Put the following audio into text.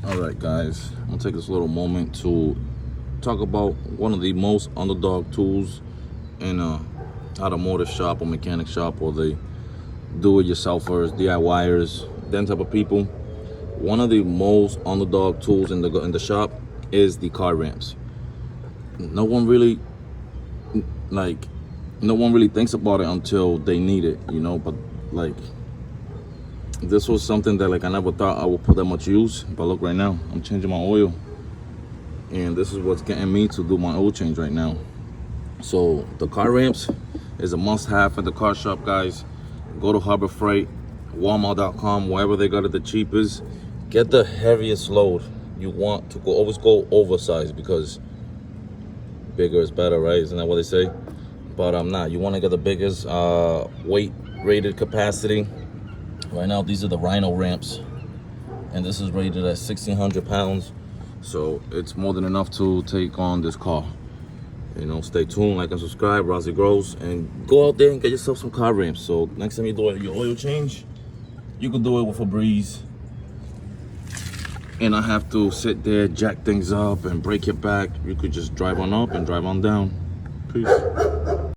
All right, guys, I'm gonna take this little moment to talk about one of the most underdog tools in a automotive shop or mechanic shop or the do-it-yourselfers, DIYers, them type of people. One of the most underdog tools in the shop is the car ramps. No one really like, no one really thinks about it until they need it, you know. But like, this was something that like I never thought I would put that much use. But look, right now I'm changing my oil, and this is what's getting me to do my oil change right now. So the car ramps is a must-have for the car shop, guys. Go to Harbor Freight, Walmart.com, wherever they got it the cheapest. Get the heaviest load. You want to always go oversized because bigger is better, right? Isn't that what they say? But I'm not. You want to get the biggest weight rated capacity. Right now, these are the Rhino ramps, and this is rated at 1,600 pounds. So it's more than enough to take on this car. You know, stay tuned, like and subscribe, Rossi Grows, and go out there and get yourself some car ramps. So next time you do your oil change, you can do it with a breeze. And I have to sit there, jack things up, and break it back. You could just drive on up and drive on down. Peace.